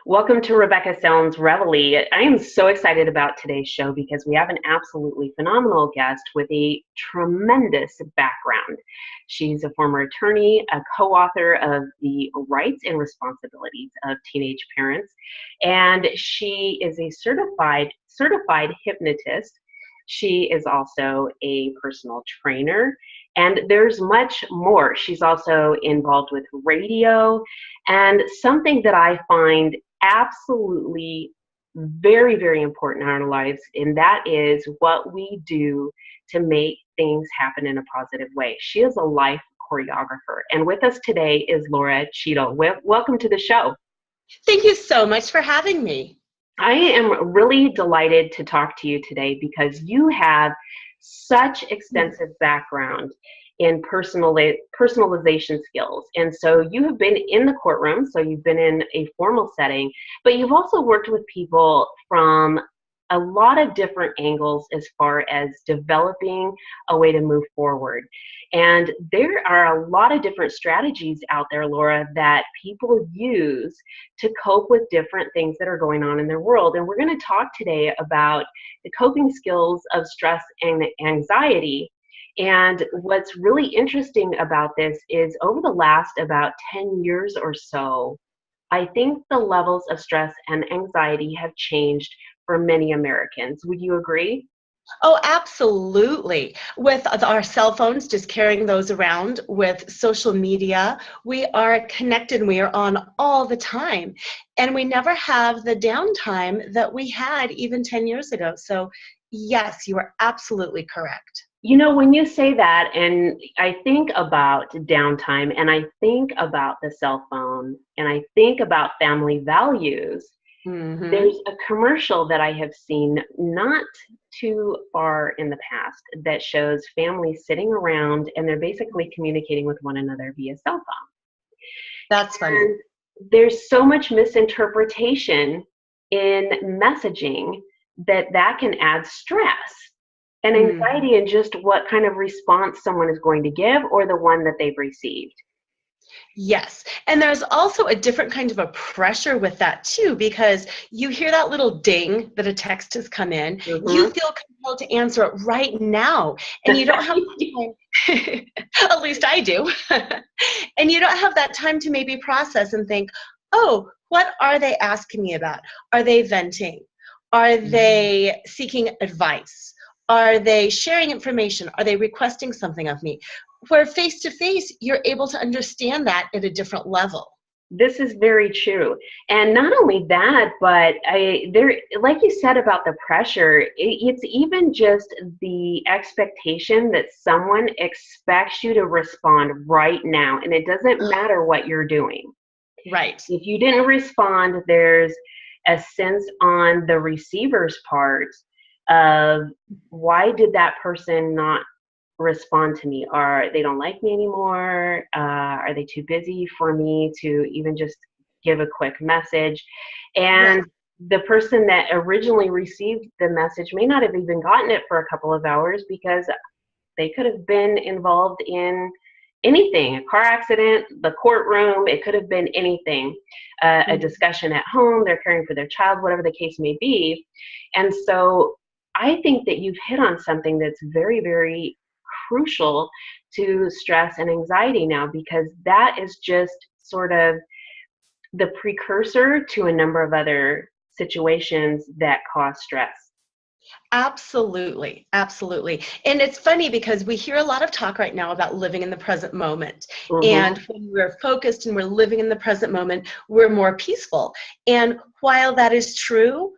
Welcome to Rebecca Sound's Reveille. I am so excited about today's show because we have an absolutely phenomenal guest with a tremendous background. She's a former attorney, a co-author of The Rights and Responsibilities of Teenage Parents, and she is a certified hypnotist. She is also a personal trainer, and there's much more. She's also involved with radio, and something that I find absolutely very, very important in our lives, and that is what we do to make things happen in a positive way. She is a life choreographer, and with us today is Laura Cheadle. Welcome to the show. Thank you so much for having me. I am really delighted to talk to you today because you have such extensive background in personalization skills. And so you have been in the courtroom, so you've been in a formal setting, but you've also worked with people from a lot of different angles as far as developing a way to move forward. And there are a lot of different strategies out there, Laura, that people use to cope with different things that are going on in their world. And we're going to talk today about the coping skills of stress and anxiety. And what's really interesting about this is over the last about 10 years or so, I think the levels of stress and anxiety have changed for many Americans. Would you agree? Oh, absolutely. With our cell phones, just carrying those around, with social media, we are connected, we are on all the time. And we never have the downtime that we had even 10 years ago. So yes, you are absolutely correct. You know, when you say that, and I think about downtime, and I think about the cell phone, and I think about family values, there's a commercial that I have seen not too far in the past that shows families sitting around and they're basically communicating with one another via cell phone. That's funny. And there's so much misinterpretation in messaging that can add stress and anxiety in just what kind of response someone is going to give or the one that they've received. Yes. And there's also a different kind of a pressure with that too, because you hear that little ding that a text has come in, you feel compelled to answer it right now. And you don't have time, at least I do. And you don't have that time to maybe process and think, oh, what are they asking me about? Are they venting? Are they seeking advice? Are they sharing information? Are they requesting something of me? Where face-to-face, you're able to understand that at a different level. This is very true. And not only that, but like you said about the pressure, it's even just the expectation that someone expects you to respond right now. And it doesn't matter what you're doing. Right. If you didn't respond, there's a sense on the receiver's part of why did that person not respond to me? Or they don't like me anymore? Are they too busy for me to even just give a quick message? And the person that originally received the message may not have even gotten it for a couple of hours because they could have been involved in anything, a car accident, the courtroom, it could have been anything, a discussion at home, they're caring for their child, whatever the case may be. And so I think that you've hit on something that's very, very crucial to stress and anxiety now, because that is just sort of the precursor to a number of other situations that cause stress. Absolutely. Absolutely. And it's funny because we hear a lot of talk right now about living in the present moment. And when we're focused and we're living in the present moment, we're more peaceful. And while that is true,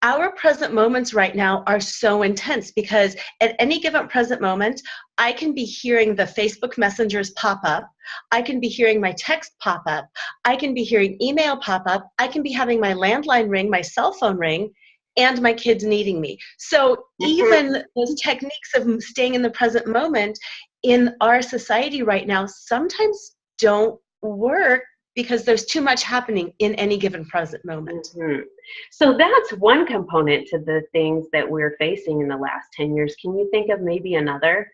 our present moments right now are so intense because at any given present moment, I can be hearing the Facebook messengers pop up. I can be hearing my text pop up. I can be hearing email pop up. I can be having my landline ring, my cell phone ring, and my kids needing me. So even those techniques of staying in the present moment in our society right now sometimes don't work because there's too much happening in any given present moment. Mm-hmm. So that's one component to the things that we're facing in the last 10 years. Can you think of maybe another?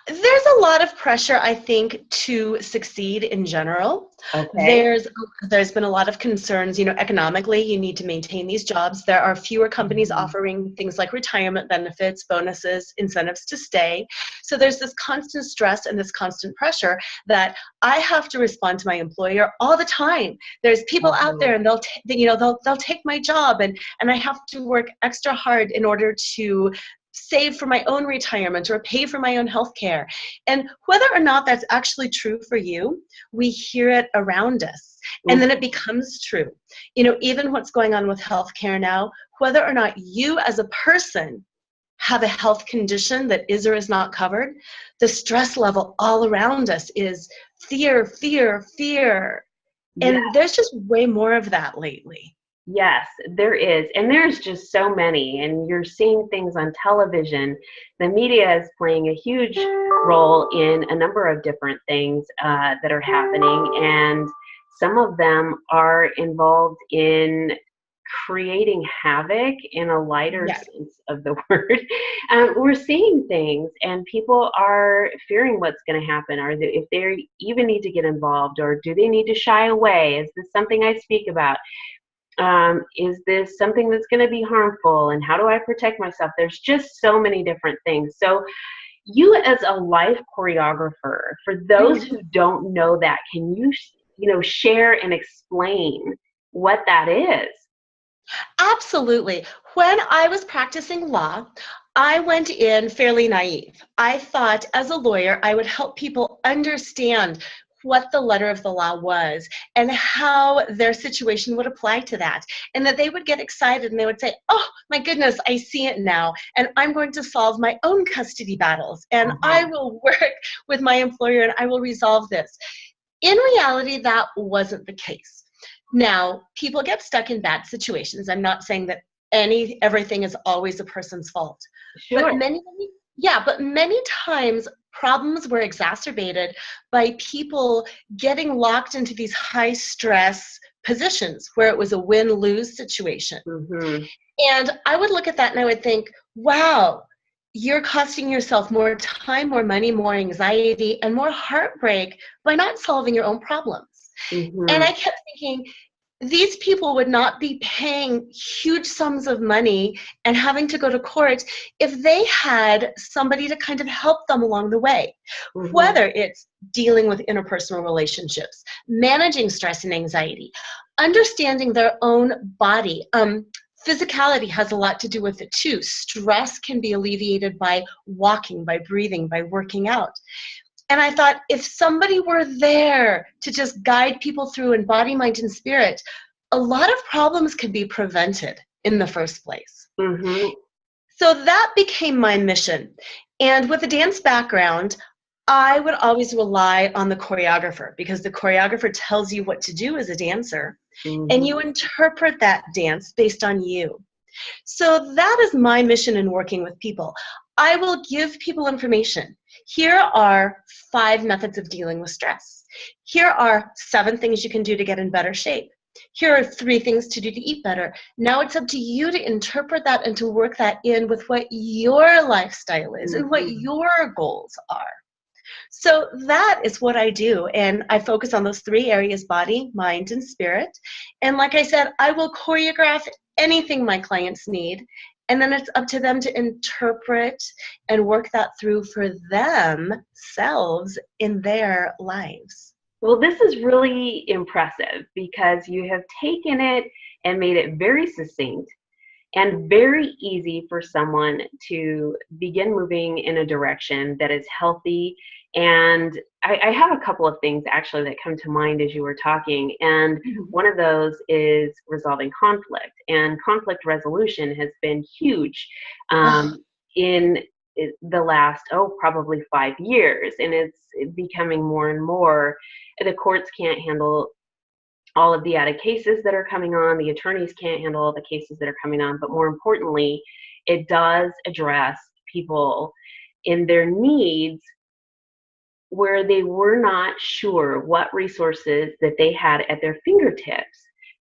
There's a lot of pressure, I think, to succeed in general. Okay. There's been a lot of concerns, economically, you need to maintain these jobs. There are fewer companies offering things like retirement benefits, bonuses, incentives to stay. So there's this constant stress and this constant pressure that I have to respond to my employer all the time. There's people out there and they'll take my job, and I have to work extra hard in order to save for my own retirement or pay for my own health care. And whether or not that's actually true for you, we hear it around us. And then it becomes true. Even what's going on with healthcare now, whether or not you as a person have a health condition that is or is not covered, the stress level all around us is fear, fear, fear. And there's just way more of that lately. Yes, there is. And there's just so many. And you're seeing things on television. The media is playing a huge role in a number of different things that are happening. And some of them are involved in creating havoc in a lighter sense of the word. We're seeing things and people are fearing what's going to happen, or if they even need to get involved, or do they need to shy away? Is this something I speak about? Is this something that's going to be harmful, and how do I protect myself? There's just so many different things. So you as a life choreographer, for those who don't know that, can you share and explain what that is? Absolutely. When I was practicing law, I went in fairly naive. I thought as a lawyer, I would help people understand what the letter of the law was and how their situation would apply to that, and that they would get excited and they would say, oh my goodness, I see it now, and I'm going to solve my own custody battles, and I will work with my employer and I will resolve this. In reality, that wasn't the case. Now, people get stuck in bad situations. I'm not saying that everything is always a person's fault. Sure. But many times problems were exacerbated by people getting locked into these high stress positions where it was a win-lose situation. And I would look at that and I would think, wow, you're costing yourself more time, more money, more anxiety, and more heartbreak by not solving your own problems. And I kept thinking, these people would not be paying huge sums of money and having to go to court if they had somebody to kind of help them along the way, whether it's dealing with interpersonal relationships, managing stress and anxiety, understanding their own body. Physicality has a lot to do with it too. Stress can be alleviated by walking, by breathing, by working out. And I thought, if somebody were there to just guide people through in body, mind, and spirit, a lot of problems could be prevented in the first place. So that became my mission. And with a dance background, I would always rely on the choreographer, because the choreographer tells you what to do as a dancer, and you interpret that dance based on you. So that is my mission in working with people. I will give people information. Here are 5 methods of dealing with stress. Here are 7 things you can do to get in better shape. Here are 3 things to do to eat better. Now it's up to you to interpret that and to work that in with what your lifestyle is and what your goals are. So that is what I do, and I focus on those 3 areas: body, mind, and spirit. And like I said, I will choreograph anything my clients need, and then it's up to them to interpret and work that through for themselves in their lives. Well, this is really impressive because you have taken it and made it very succinct and very easy for someone to begin moving in a direction that is healthy. And I have a couple of things actually that come to mind as you were talking. And one of those is resolving conflict. And conflict resolution has been huge in the last, probably 5 years. And it's becoming more and more. The courts can't handle all of the added cases that are coming on. The attorneys can't handle all the cases that are coming on. But more importantly, it does address people in their needs where they were not sure what resources that they had at their fingertips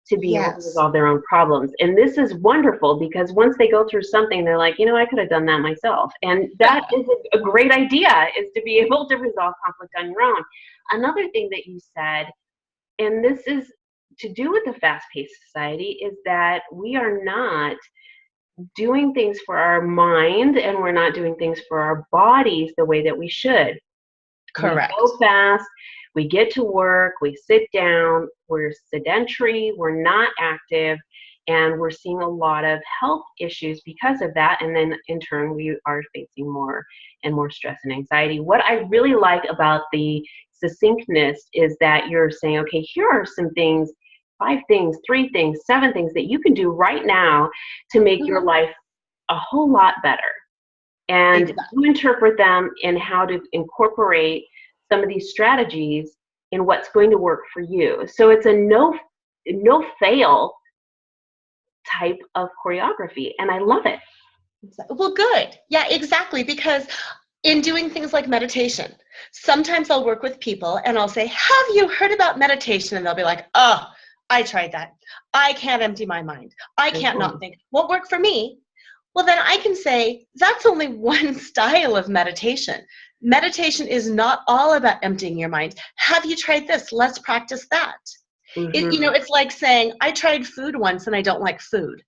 to be able to Yes. resolve their own problems. And this is wonderful because once they go through something, they're like, I could have done that myself. And that is a great idea, is to be able to resolve conflict on your own. Another thing that you said, and this is to do with the fast-paced society, is that we are not doing things for our mind and we're not doing things for our bodies the way that we should. Correct. We go fast, we get to work, we sit down, we're sedentary, we're not active, and we're seeing a lot of health issues because of that. And then in turn, we are facing more and more stress and anxiety. What I really like about the succinctness is that you're saying, okay, here are some things, 5 things, 3 things, 7 things that you can do right now to make your life a whole lot better. And you interpret them and how to incorporate some of these strategies in what's going to work for you. So it's a no fail type of choreography, and I love it. Well, good. Yeah, exactly. Because in doing things like meditation, sometimes I'll work with people and I'll say, have you heard about meditation? And they'll be like, oh, I tried that. I can't empty my mind. I can't not think. Won't work for me. Well, then I can say, that's only one style of meditation. Meditation is not all about emptying your mind. Have you tried this? Let's practice that. It's like saying, I tried food once and I don't like food.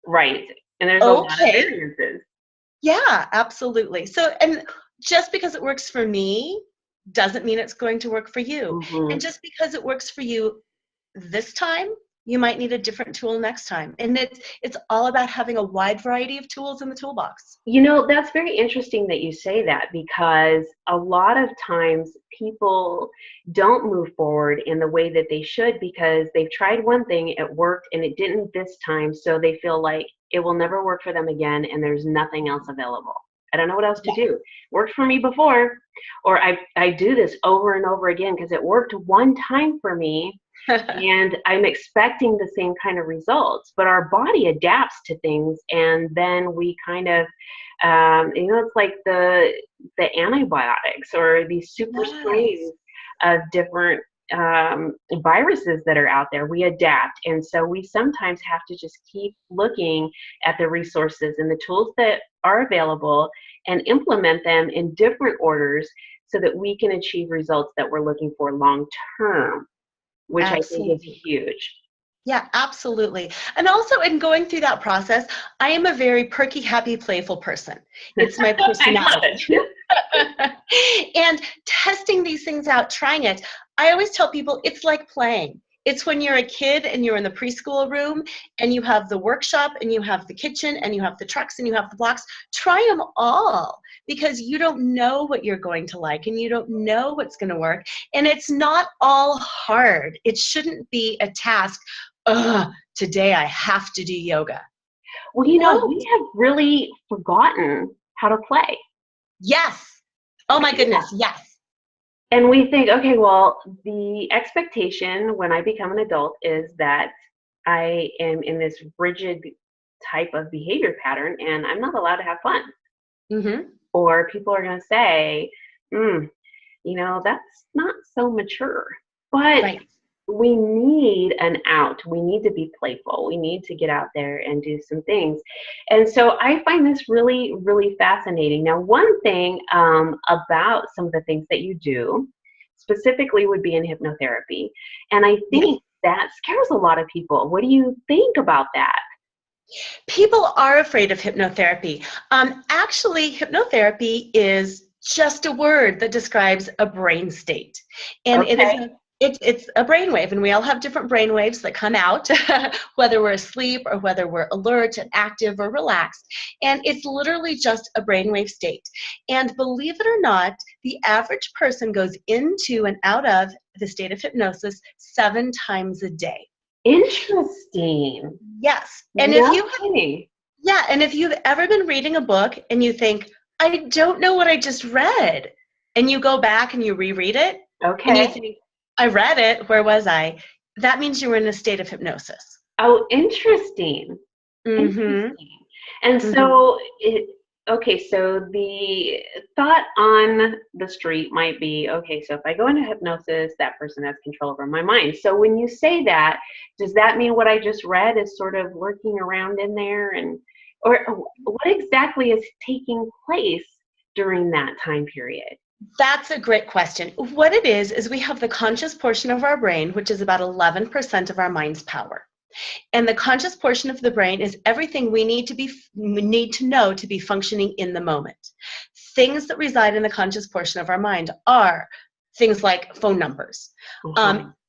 Right. And there's a lot of variances. Yeah, absolutely. So, and just because it works for me doesn't mean it's going to work for you. And just because it works for you this time, you might need a different tool next time. And it's all about having a wide variety of tools in the toolbox. That's very interesting that you say that, because a lot of times people don't move forward in the way that they should because they've tried one thing, it worked, and it didn't this time, so they feel like it will never work for them again and there's nothing else available. I don't know what else to do. Worked for me before, or I do this over and over again because it worked one time for me. And I'm expecting the same kind of results, but our body adapts to things, and then we kind of, it's like the antibiotics or these super strains of different viruses that are out there. We adapt, and so we sometimes have to just keep looking at the resources and the tools that are available and implement them in different orders so that we can achieve results that we're looking for long term, which I think is huge. Yeah, absolutely. And also in going through that process, I am a very perky, happy, playful person. It's my personality. And testing these things out, trying it, I always tell people it's like playing. It's when you're a kid and you're in the preschool room and you have the workshop and you have the kitchen and you have the trucks and you have the blocks. Try them all, because you don't know what you're going to like and you don't know what's going to work. And it's not all hard. It shouldn't be a task. Today I have to do yoga. Well, we have really forgotten how to play. Yes. Oh my goodness. Yes. And we think, okay, well, the expectation when I become an adult is that I am in this rigid type of behavior pattern and I'm not allowed to have fun. Or people are going to say, that's not so mature. But we need an out. We need to be playful. We need to get out there and do some things. And so I find this really, really fascinating. Now, one thing about some of the things that you do specifically would be in hypnotherapy. And I think that scares a lot of people. What do you think about that? People are afraid of hypnotherapy. Actually, hypnotherapy is just a word that describes a brain state. And it's a brainwave, and we all have different brainwaves that come out, whether we're asleep or whether we're alert and active or relaxed. And it's literally just a brainwave state. And believe it or not, the average person goes into and out of the state of hypnosis 7 times a day. Interesting. Yes. And if you've ever been reading a book and you think, I don't know what I just read, and you go back and you reread it, and you think, I read it, where was I? That means you were in a state of hypnosis. Oh, interesting. Interesting. And so okay, so the thought on the street might be, okay, so if I go into hypnosis, that person has control over my mind. So when you say that, does that mean what I just read is sort of lurking around in there? And or what exactly is taking place during that time period? That's a great question. What it is we have the conscious portion of our brain, which is about 11% of our mind's power. And the conscious portion of the brain is everything we need to know to be functioning in the moment. Things that reside in the conscious portion of our mind are things like phone numbers,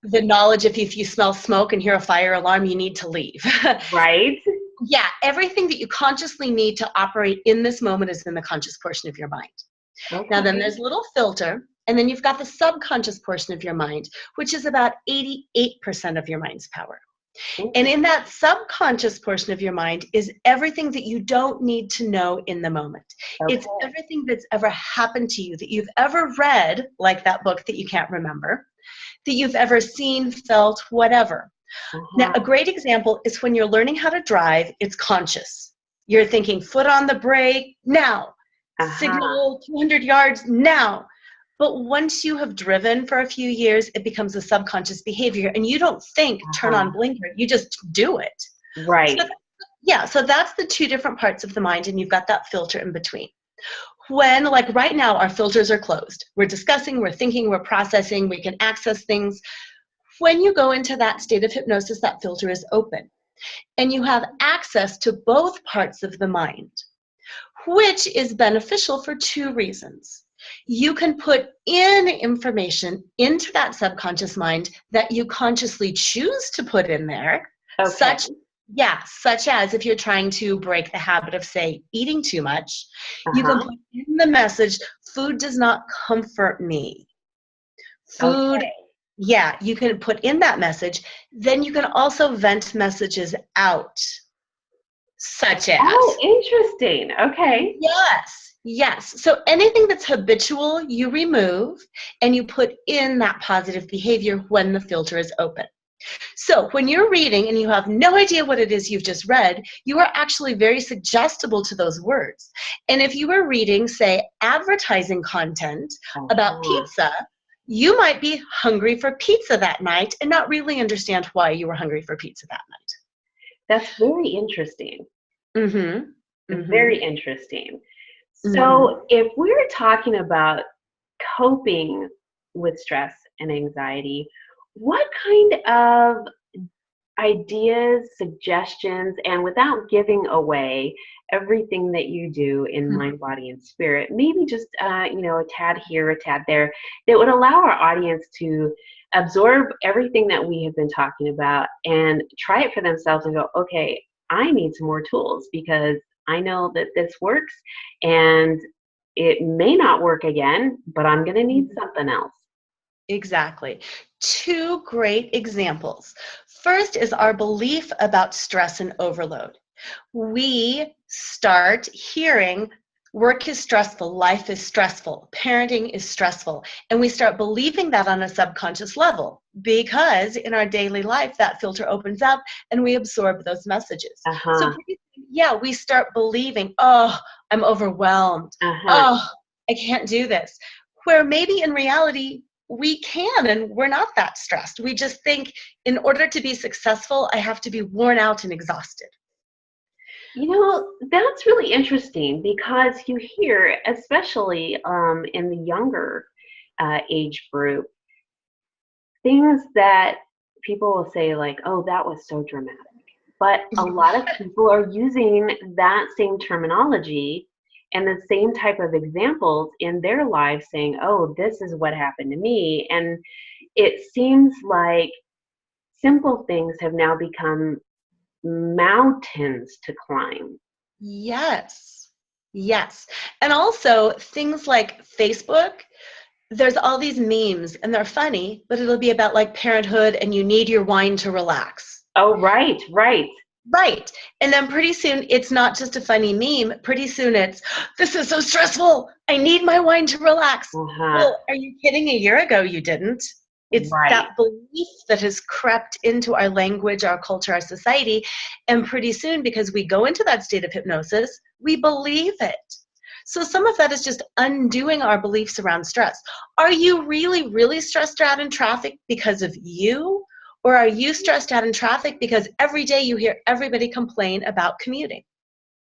the knowledge if you smell smoke and hear a fire alarm, you need to leave. Right? Yeah, everything that you consciously need to operate in this moment is in the conscious portion of your mind. Okay. Now then there's a little filter, and then you've got the subconscious portion of your mind, which is about 88% of your mind's power. And in that subconscious portion of your mind is everything that you don't need to know in the moment. Okay. It's everything that's ever happened to you, that you've ever read, like that book that you can't remember, that you've ever seen, felt, whatever. Now, a great example is when you're learning how to drive, it's conscious. You're thinking, foot on the brake, now. Signal 200 yards, now. But once you have driven for a few years, it becomes a subconscious behavior, and you don't think, turn on blinker, you just do it. Right. So that's the two different parts of the mind, and you've got that filter in between. When, like right now, our filters are closed. We're discussing, we're thinking, we're processing, we can access things. When you go into that state of hypnosis, that filter is open, and you have access to both parts of the mind, which is beneficial for two reasons. You can put in information into that subconscious mind that you consciously choose to put in there, such as if you're trying to break the habit of, say, eating too much, you can put in the message, food does not comfort me. Food, you can put in that message. Then you can also vent messages out, such as. Oh, interesting. Okay. Yes. So anything that's habitual, you remove, and you put in that positive behavior when the filter is open. So when you're reading and you have no idea what it is you've just read, you are actually very suggestible to those words. And if you were reading, say, advertising content about pizza, you might be hungry for pizza that night and not really understand why you were hungry for pizza that night. That's very interesting. Very interesting. So if we're talking about coping with stress and anxiety, what kind of ideas, suggestions, and without giving away everything that you do in mind, body, and spirit, maybe just a tad here, a tad there, that would allow our audience to absorb everything that we have been talking about and try it for themselves and go, okay, I need some more tools because I know that this works and it may not work again, but I'm going to need something else. Exactly. Two great examples. First is our belief about stress and overload. We start hearing work is stressful, life is stressful, parenting is stressful, and we start believing that on a subconscious level because in our daily life that filter opens up and we absorb those messages. So we start believing, oh, I'm overwhelmed. Oh, I can't do this. Where maybe in reality, we can, and we're not that stressed. We just think in order to be successful, I have to be worn out and exhausted. That's really interesting because you hear, especially in the younger age group, things that people will say like, oh, that was so dramatic. But a lot of people are using that same terminology and the same type of examples in their lives saying, oh, this is what happened to me. And it seems like simple things have now become mountains to climb. Yes. And also things like Facebook, there's all these memes and they're funny, but it'll be about like parenthood and you need your wine to relax. Oh, right. Right. And then pretty soon it's not just a funny meme. Pretty soon it's, this is so stressful. I need my wine to relax. Well, are you kidding? A year ago you didn't. It's that belief that has crept into our language, our culture, our society. And pretty soon, because we go into that state of hypnosis, we believe it. So some of that is just undoing our beliefs around stress. Are you really, really stressed out in traffic because of you? Or are you stressed out in traffic because every day you hear everybody complain about commuting?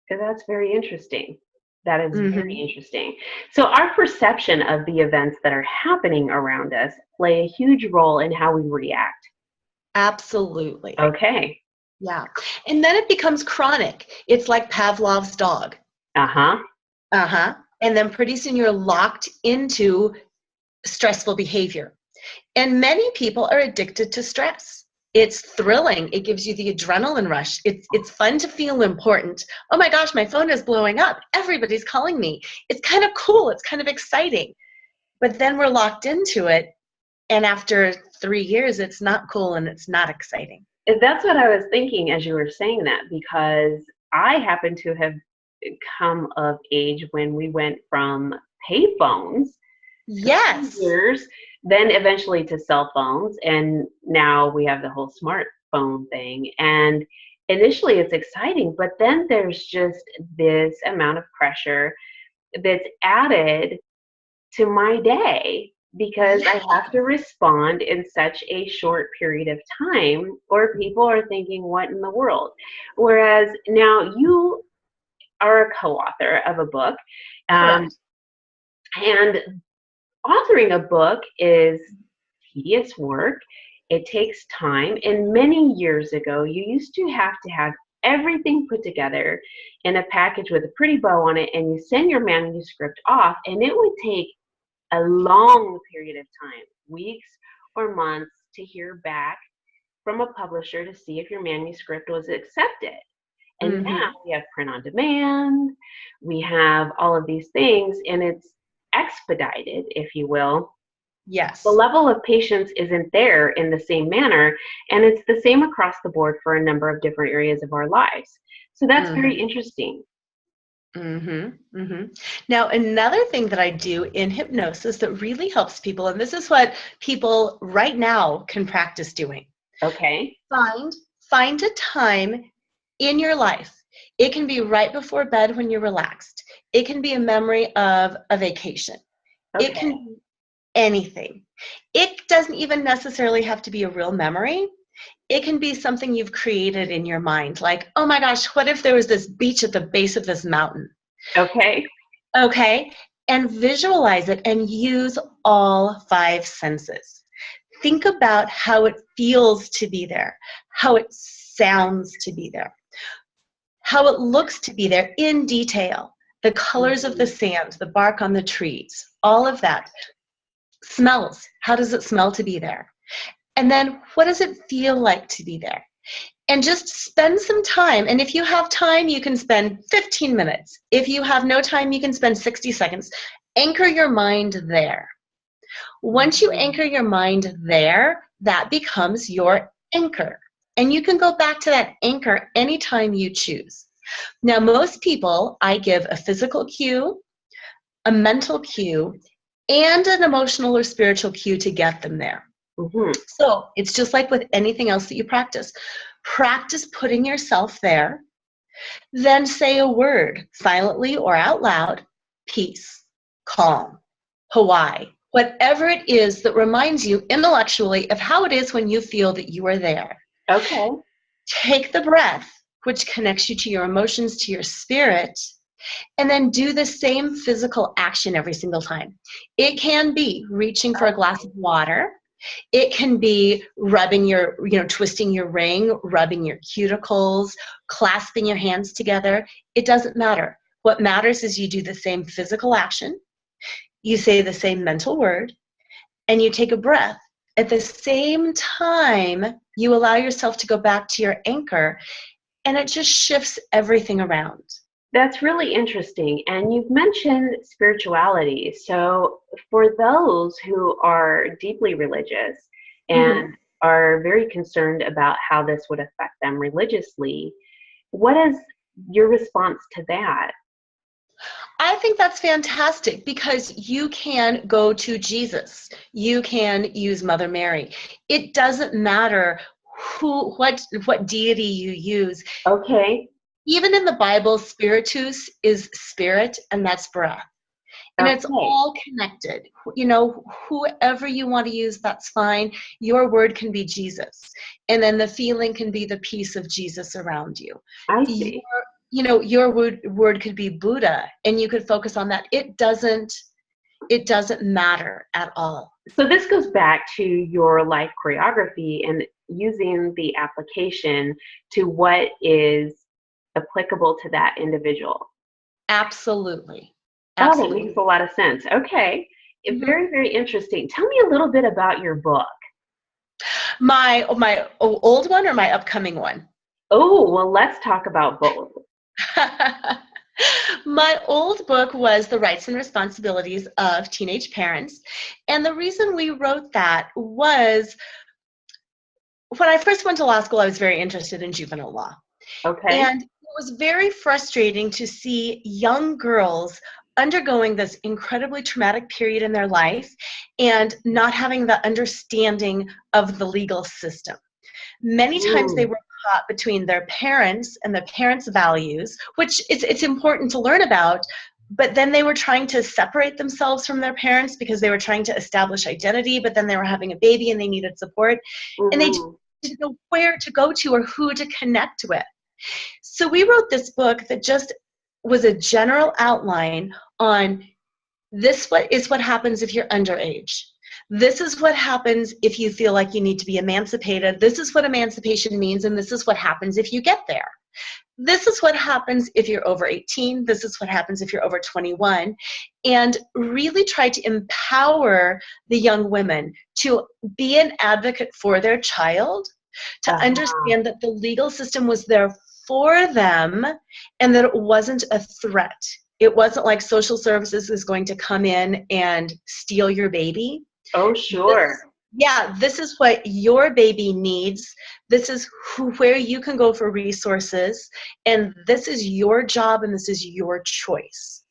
So that's very interesting. That is very Mm-hmm. interesting. So our perception of the events that are happening around us play a huge role in how we react. Absolutely. Okay. Yeah. And then it becomes chronic. It's like Pavlov's dog. Uh-huh. Uh-huh. And then pretty soon you're locked into stressful behavior. And many people are addicted to stress. It's thrilling. It gives you the adrenaline rush. It's fun to feel important. Oh my gosh, my phone is blowing up. Everybody's calling me. It's kind of cool. It's kind of exciting. But then we're locked into it. And after 3 years, it's not cool and it's not exciting. That's what I was thinking as you were saying that, because I happen to have come of age when we went from payphones for 2 Yes. years, then eventually to cell phones, and now we have the whole smartphone thing. And initially it's exciting, but then there's just this amount of pressure that's added to my day because I have to respond in such a short period of time, or people are thinking, what in the world? Whereas now you are a co-author of a book, um, Correct. and authoring a book is tedious work. It takes time. And many years ago, you used to have everything put together in a package with a pretty bow on it, and you send your manuscript off, and it would take a long period of time, weeks or months, to hear back from a publisher to see if your manuscript was accepted. And now Mm-hmm. we have print on demand, we have all of these things, and it's expedited, if you will. The Yes. level of patience isn't there in the same manner, and it's the same across the board for a number of different areas of our lives. So that's very Mm-hmm. interesting. Mm-hmm. Mm-hmm. Now, another thing that I do in hypnosis that really helps people, and this is what people right now can practice doing. Okay. Find a time in your life. It can be right before bed when you're relaxed. It can be a memory of a vacation. It can Okay. be anything. It doesn't even necessarily have to be a real memory. It can be something you've created in your mind, like, oh my gosh, what if there was this beach at the base of this mountain? Okay. Okay, and visualize it and use all 5 senses. Think about how it feels to be there, how it sounds to be there, how it looks to be there in detail, the colors of the Mhm. sand, the bark on the trees, all of that. Smells, how does it smell to be there? And then what does it feel like to be there? And just spend some time. And if you have time, you can spend 15 minutes. If you have no time, you can spend 60 seconds. Anchor your mind there. Once you Mhm. anchor your mind there, that becomes your anchor. And you can go back to that anchor anytime you choose. Now, most people, I give a physical cue, a mental cue, and an emotional or spiritual cue to get them there. Mhm. So it's just like with anything else that you practice. Practice putting yourself there, then say a word silently or out loud: peace, calm, Hawaii, whatever it is that reminds you intellectually of how it is when you feel that you are there. Okay. Take the breath, which connects you to your emotions, to your spirit, and then do the same physical action every single time. It can be reaching for a glass of water. It can be rubbing your, twisting your ring, rubbing your cuticles, clasping your hands together. It doesn't matter. What matters is you do the same physical action, you say the same mental word, and you take a breath. At the same time, you allow yourself to go back to your anchor, and it just shifts everything around. That's really interesting. And you've mentioned spirituality. So, for those who are deeply religious Mhm. and are very concerned about how this would affect them religiously, what is your response to that? I think that's fantastic because you can go to Jesus. You can use Mother Mary. It doesn't matter what deity you use. Okay. Even in the Bible, spiritus is spirit, and that's breath. And it's Okay. all connected. You know, whoever you want to use, that's fine. Your word can be Jesus. And then the feeling can be the peace of Jesus around you. I Your, see. your word could be Buddha, and you could focus on that. It doesn't matter at all. So this goes back to your life choreography and using the application to what is applicable to that individual. Absolutely. Oh, that makes Absolutely. a lot of sense. Okay. Mhm. Very, very interesting. Tell me a little bit about your book. My old one or my upcoming one? Oh, well, let's talk about both. My old book was The Rights and Responsibilities of Teenage Parents. And the reason we wrote that was when I first went to law school, I was very interested in juvenile law. Okay. And it was very frustrating to see young girls undergoing this incredibly traumatic period in their life and not having the understanding of the legal system. Many times they Mm, were caught between their parents and the parents' values, which it's important to learn about, but then they were trying to separate themselves from their parents because they were trying to establish identity, but then they were having a baby and they needed support, and they mhm. didn't know where to go to or who to connect with. So we wrote this book that just was a general outline on what happens if you're underage. This is what happens if you feel like you need to be emancipated. This is what emancipation means, and this is what happens if you get there. This is what happens if you're over 18. This is what happens if you're over 21. And really try to empower the young women to be an advocate for their child, to Uh-huh. understand that the legal system was there for them and that it wasn't a threat. It wasn't like social services is going to come in and steal your baby. Oh, This sure. is, yeah, this is what your baby needs. This is where you can go for resources. And this is your job and this is your choice.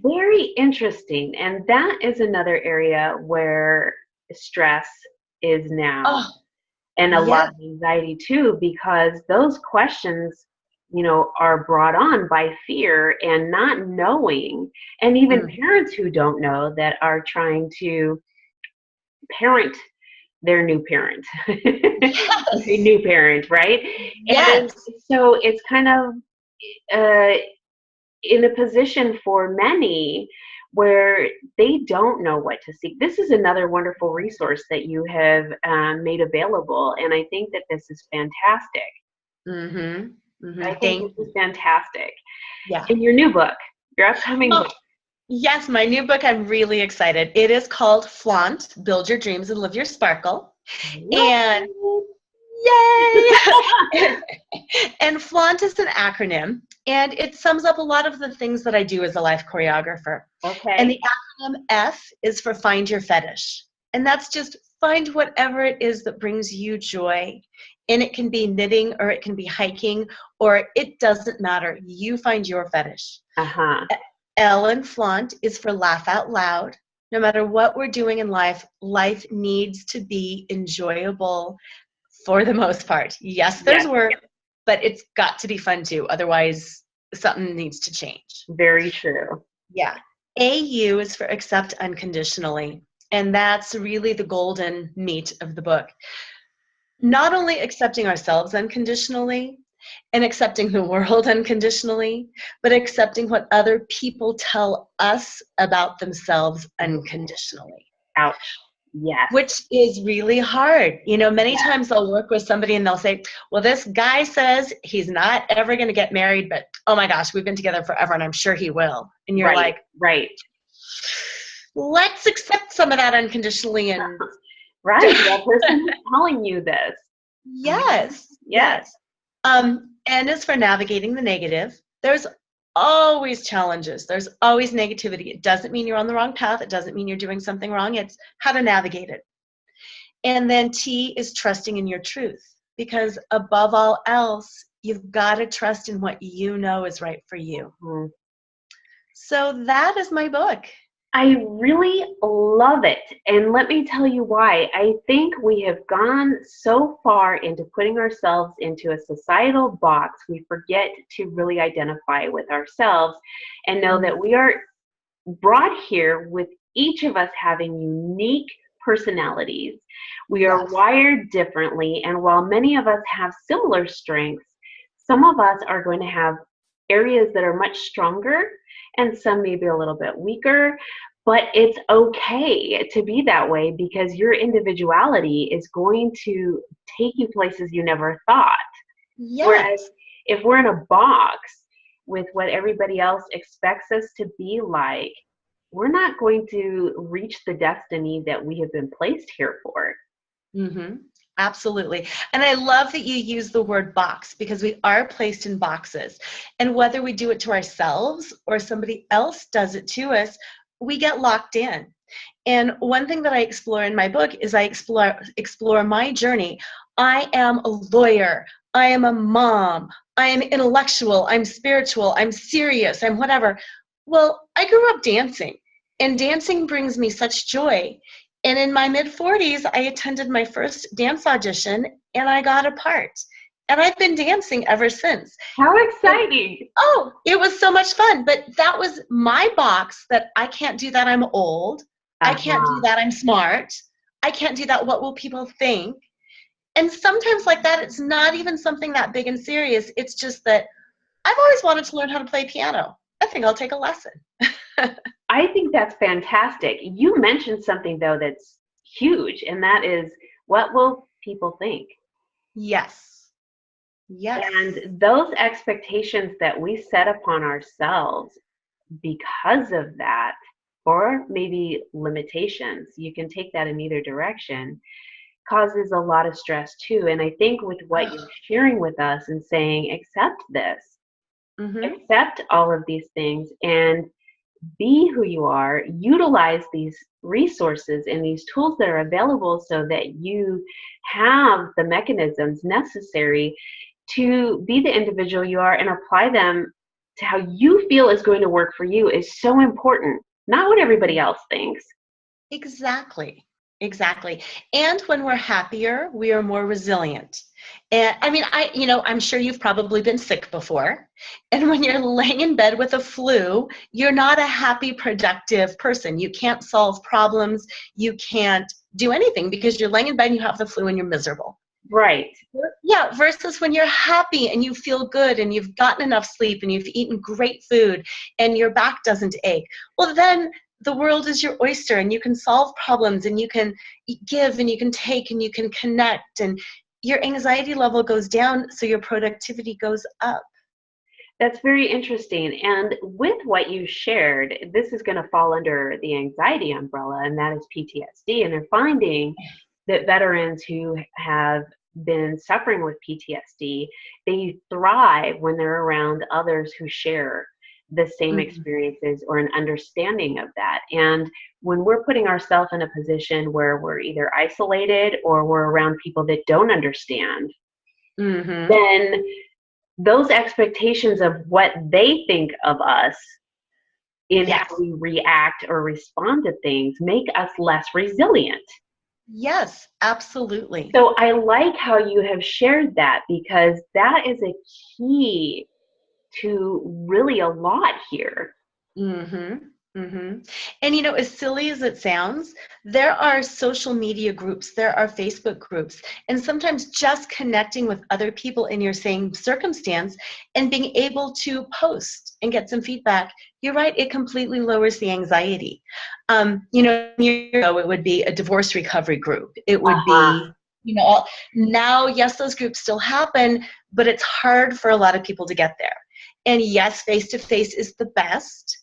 Very interesting. And that is another area where stress is now, Oh, and a yeah. lot of anxiety too, because those questions, are brought on by fear and not knowing, and even Mm. parents who don't know that are trying to parent their new parent, a Yes. new parent, right? And Yes. so it's kind of uh, in a position for many where they don't know what to seek. This is another wonderful resource that you have made available, and I think that this is fantastic. Mm-hmm. I Mm-hmm. think Thank this you. is fantastic. Yeah. In your new book, your upcoming Oh, book. yes, my new book, I'm really excited. It is called Flaunt, Build Your Dreams and Live Your Sparkle. What? And yay! And flaunt is an acronym, and it sums up a lot of the things that I do as a life choreographer. And Okay. the acronym F is for find your fetish. And that's just find whatever it is that brings you joy. And it can be knitting or it can be hiking or it doesn't matter. You find your fetish. Uh-huh. L in flaunt is for laugh out loud. No matter what we're doing in life, life needs to be enjoyable for the most part. Yes, there's Yes, work, but it's got to be fun too. Otherwise, something needs to change. very true. Yeah. AU is for accept unconditionally. And that's really the golden meat of the book. Not only accepting ourselves unconditionally and accepting the world unconditionally, but accepting what other people tell us about themselves unconditionally, Ouch. Yes. which is really hard. You know, many Yes. times I'll work with somebody and they'll say, well, this guy says he's not ever going to get married, but oh my gosh, we've been together forever and I'm sure he will. And you're Right. like, Right. let's accept some of that unconditionally and Right. That person is telling you this. Mhm. yes, Yes. yes. And as for navigating the negative, there's always challenges. There's always negativity. It doesn't mean you're on the wrong path. It doesn't mean you're doing something wrong. It's how to navigate it. And then T is trusting in your truth, because above all else, you've got to trust in what you know is right for you. Mhm. So that is my book. I really love it. And let me tell you why. I think we have gone so far into putting ourselves into a societal box, we forget to really identify with ourselves and know Mm, that we are brought here with each of us having unique personalities. We are yes. wired differently, and while many of us have similar strengths, some of us are going to have areas that are much stronger and some maybe a little bit weaker. But it's okay to be that way because your individuality is going to take you places you never thought. Whereas Yes. if we're in a box with what everybody else expects us to be like, we're not going to reach the destiny that we have been placed here for. Mm-hmm. Absolutely. And I love that you use the word box because we are placed in boxes. And whether we do it to ourselves or somebody else does it to us, we get locked in. And one thing that I explore in my book is I explore my journey. I am a lawyer. I am a mom. I am intellectual. I'm spiritual. I'm serious. I'm whatever. Well, I grew up dancing, and dancing brings me such joy. And in my mid 40s, I attended my first dance audition and I got a part. And I've been dancing ever since. How And exciting! oh, it was so much fun. But that was my box that I can't do that. I'm old. I can't do Uh-huh. that. I'm smart. I can't do that. What will people think? And sometimes, like that, it's not even something that big and serious. It's just that I've always wanted to learn how to play piano. I think I'll take a lesson. I think that's fantastic. You mentioned something though that's huge, and that is what will people think? Yes. Yes. And those expectations that we set upon ourselves because of that, or maybe limitations, you can take that in either direction, causes a lot of stress too. And I think with what you're sharing with us and saying, accept this, Mm-hmm. accept all of these things, and be who you are, utilize these resources and these tools that are available so that you have the mechanisms necessary to be the individual you are and apply them to how you feel is going to work for you is so important, not what everybody else thinks. Exactly. Exactly. And when we're happier, we are more resilient. And I mean, I'm sure you've probably been sick before. And when you're laying in bed with a flu, you're not a happy, productive person. You can't solve problems. You can't do anything because you're laying in bed and you have the flu and you're miserable. Right. Yeah, versus when you're happy and you feel good and you've gotten enough sleep and you've eaten great food and your back doesn't ache. Well, then the world is your oyster and you can solve problems and you can give and you can take and you can connect and your anxiety level goes down so your productivity goes up. That's very interesting. And with what you shared, this is going to fall under the anxiety umbrella, and that is PTSD. And they're finding that veterans who have been suffering with PTSD, they thrive when they're around others who share the same Mhm. experiences or an understanding of that. And when we're putting ourselves in a position where we're either isolated or we're around people that don't understand, Mhm. then those expectations of what they think of us in how Yes. we react or respond to things make us less resilient. Yes, absolutely. So I like how you have shared that because that is a key to really a lot here. Mhm. Mhm. And as silly as it sounds, there are social media groups, there are Facebook groups, and sometimes just connecting with other people in your same circumstance and being able to post and get some feedback. You're right, it completely lowers the anxiety. Years ago it would be a divorce recovery group. It would Uh-huh. be, now, yes, those groups still happen, but it's hard for a lot of people to get there. And yes, face to face is the best.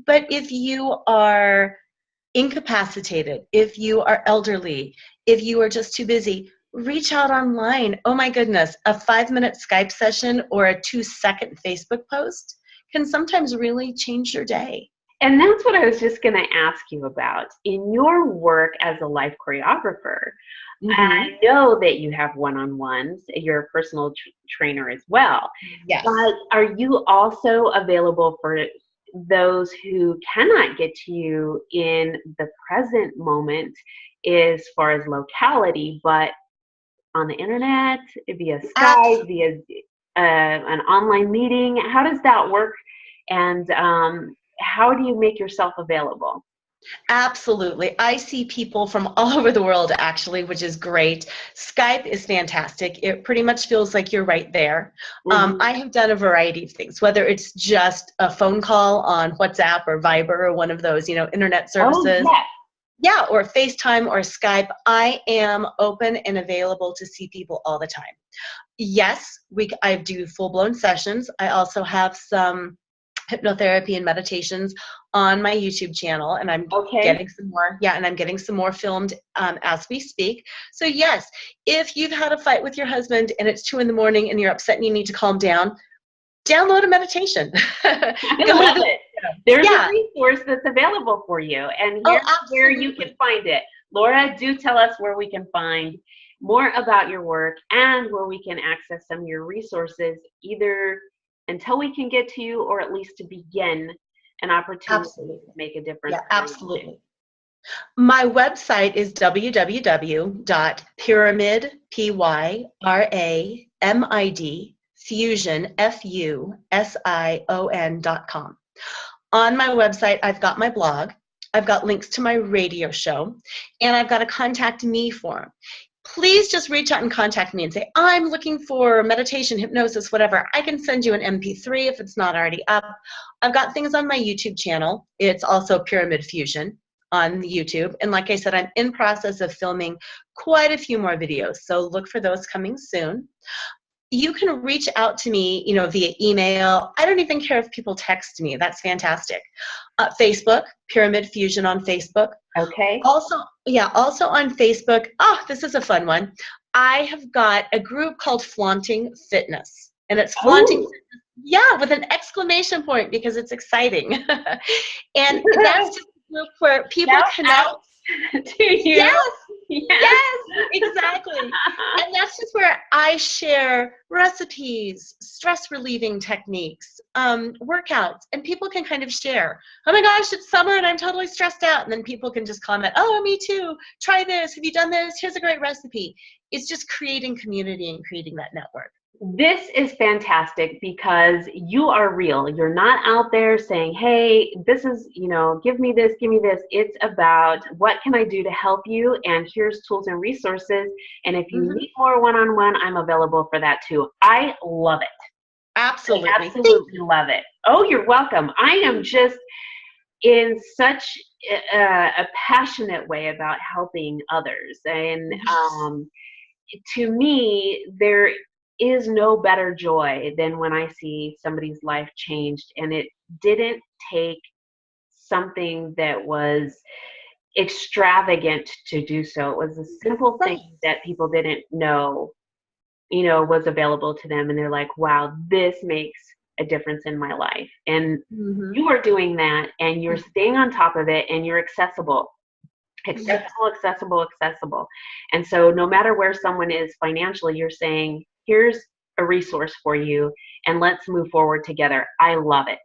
But if you are incapacitated, if you are elderly, if you are just too busy, reach out online. Oh my goodness, a 5-minute Skype session or a 2-second Facebook post can sometimes really change your day. And that's what I was just going to ask you about. In your work as a life choreographer, I Mm-hmm. know that you have one-on-ones. You're a personal trainer as well. Yes. But are you also available for those who cannot get to you in the present moment as far as locality, but on the internet, via Skype, via an online meeting? How does that work? And how do you make yourself available? Absolutely. I see people from all over the world, actually, which is great. Skype is fantastic. It pretty much feels like you're right there. I have done a variety of things, whether it's just a phone call on WhatsApp or Viber or one of those, internet services. Oh, yes. Yeah, or FaceTime or Skype. I am open and available to see people all the time. Yes, I do full-blown sessions. I also have some hypnotherapy and meditations on my YouTube channel, and I'm getting some more. Yeah, and I'm getting some more filmed as we speak. So yes, if you've had a fight with your husband and it's 2 a.m. and you're upset and you need to calm down, download a meditation. I love it. There's a resource that's available for you, and here's where you can find it. Laura, do tell us where we can find more about your work and where we can access some of your resources, either until we can get to you, or at least to begin an opportunity to make a difference. Yeah, absolutely. My website is www.pyramidfusion.com. On my website, I've got my blog, I've got links to my radio show, and I've got a contact me form. Please just reach out and contact me and say, I'm looking for meditation, hypnosis, whatever. I can send you an MP3 if it's not already up. I've got things on my YouTube channel. It's also Pyramid Fusion on YouTube. And like I said, I'm in process of filming quite a few more videos. So look for those coming soon. You can reach out to me, via email. I don't even care if people text me. That's fantastic. Facebook, Pyramid Fusion on Facebook. Okay. Also on Facebook, this is a fun one. I have got a group called Flaunting Fitness. And it's Flaunting Fitness, with an exclamation point, because it's exciting. And that's just a group where people connect to you. Yes, exactly. And that's just where I share recipes, stress relieving techniques, workouts, and people can kind of share. Oh my gosh, it's summer and I'm totally stressed out. And then people can just comment, oh, me too. Try this. Have you done this? Here's a great recipe. It's just creating community and creating that network. This is fantastic because you are real. You're not out there saying, hey, this is, give me this, give me this. It's about what can I do to help you? And here's tools and resources. And if you need more one-on-one, I'm available for that too. I love it. Absolutely. I absolutely love it. Oh, you're welcome. I am just in such a passionate way about helping others. And to me, there is no better joy than when I see somebody's life changed, and it didn't take something that was extravagant to do so. It was a simple thing that people didn't know, was available to them, and they're like, wow, this makes a difference in my life. And you are doing that, and you're staying on top of it, and you're accessible. Accessible. And so no matter where someone is financially, you're saying, here's a resource for you, and let's move forward together. I love it.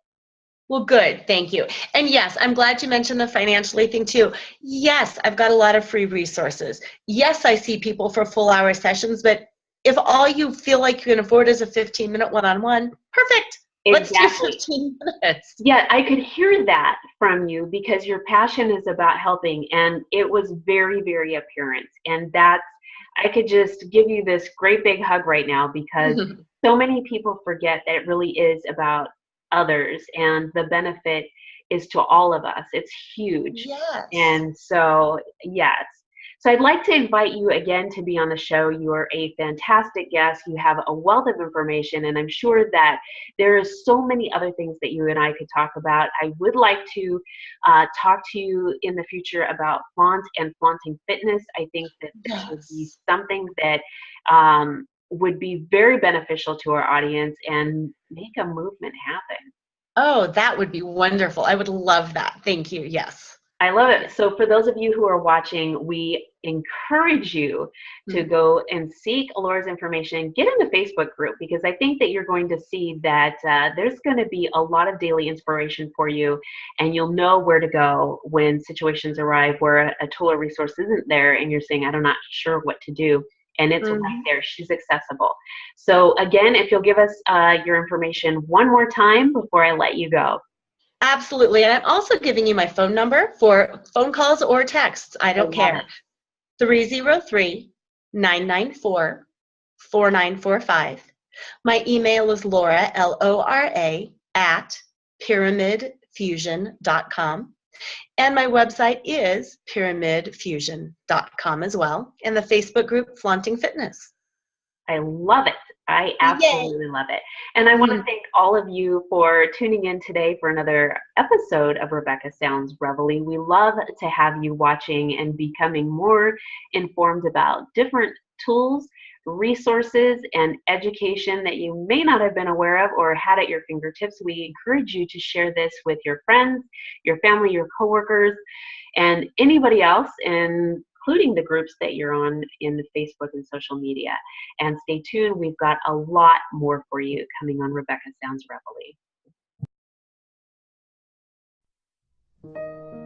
Well, good. Thank you. And yes, I'm glad you mentioned the financially thing too. Yes, I've got a lot of free resources. Yes, I see people for full-hour sessions, but if all you feel like you can afford is a 15-minute one-on-one, perfect. Exactly. Let's do 15 minutes. Yeah, I could hear that from you because your passion is about helping, and it was very, very apparent. And I could just give you this great big hug right now, because so many people forget that it really is about others, and the benefit is to all of us. It's huge. Yes. And so, yes. So I'd like to invite you again to be on the show. You are a fantastic guest. You have a wealth of information, and I'm sure that there are so many other things that you and I could talk about. I would like to talk to you in the future about flaunt and flaunting fitness. I think that this would be something that would be very beneficial to our audience and make a movement happen. Oh, that would be wonderful. I would love that. Thank you. Yes. I love it. So for those of you who are watching, we encourage you to Mm. go and seek Alora's information, get in the Facebook group, because I think that you're going to see that there's going to be a lot of daily inspiration for you, and you'll know where to go when situations arrive where a tool or resource isn't there and you're saying, I'm not sure what to do. And it's right Mhm. there. She's accessible. So again, if you'll give us your information one more time before I let you go. Absolutely. And I'm also giving you my phone number for phone calls or texts. I I don't love care. it. 303-994-4945. My email is Laura, Lora, at pyramidfusion.com. And my website is pyramidfusion.com as well. And the Facebook group, Flaunting Fitness. I love it. I Yay. absolutely love it. And I want to thank all of you for tuning in today for another episode of Rebecca Sounds Reveille. We love to have you watching and becoming more informed about different tools, resources, and education that you may not have been aware of or had at your fingertips. We encourage you to share this with your friends, your family, your coworkers, and anybody else, including the groups that you're on in the Facebook and social media. And stay tuned. We've got a lot more for you coming on Rebecca Sounds Reveille.